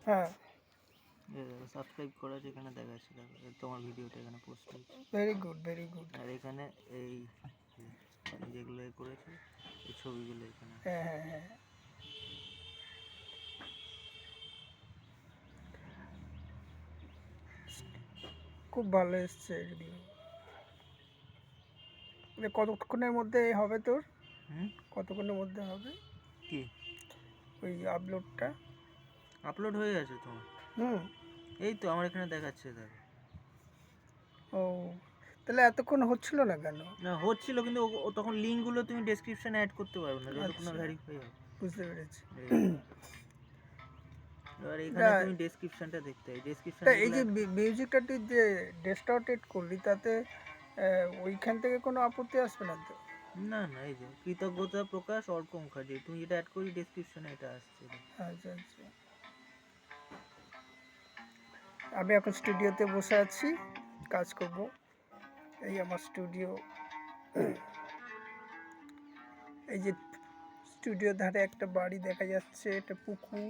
হ্যাঁ, সাবস্ক্রাইব করা আছে, এখানে দেখাচ্ছে, দেখো তোমার ভিডিওটা এখানে পোস্ট হয়েছে। Very good, very good. আর এখানে এই যেগুলো করেছে এই ছবিগুলো এখানে। হ্যাঁ, হ্যাঁ, হ্যাঁ। খুব ভালো এসছে ভিডিও। কতক্ষণের মধ্যে হবে তোর? কতক্ষণের মধ্যে হবে কি ওই আপলোডটা? আপলোড হয়ে গেছে তোমার? এই তো আমার এখানে দেখাচ্ছে, দেখো। ও, তাহলে এতক্ষণ হচ্ছিল না কেন? না, হচ্ছিল, কিন্তু ও তখন লিঙ্কগুলো তুমি ডেসক্রিপশনে অ্যাড করতে পারবে না যতক্ষণ না আচ্ছা, ভেরিফাই হবে। বুঝতে পেরেছি। এবার এখানে তুমি ডেসক্রিপশনটা দেখতে হবে, তা ডেসক্রিপশনগুলো এই যে মিউজিকটা তুই যে ডেস্কটপ করলি, তাতে ওইখান থেকে কোনো আপত্তি আসবে না তো? না না, এই যে কৃতজ্ঞতা প্রকাশ অর্ক মুখার্জি, তুমি যেটা অ্যাড করি ডেসক্রিপশনে এটা আসছে। আচ্ছা, আচ্ছা। আমি এখন স্টুডিওতে বসে আছি, কাজ করব। এই আমার স্টুডিও। এই যে স্টুডিওর ধারে একটা বাড়ি দেখা যাচ্ছে, এটা পুকুর।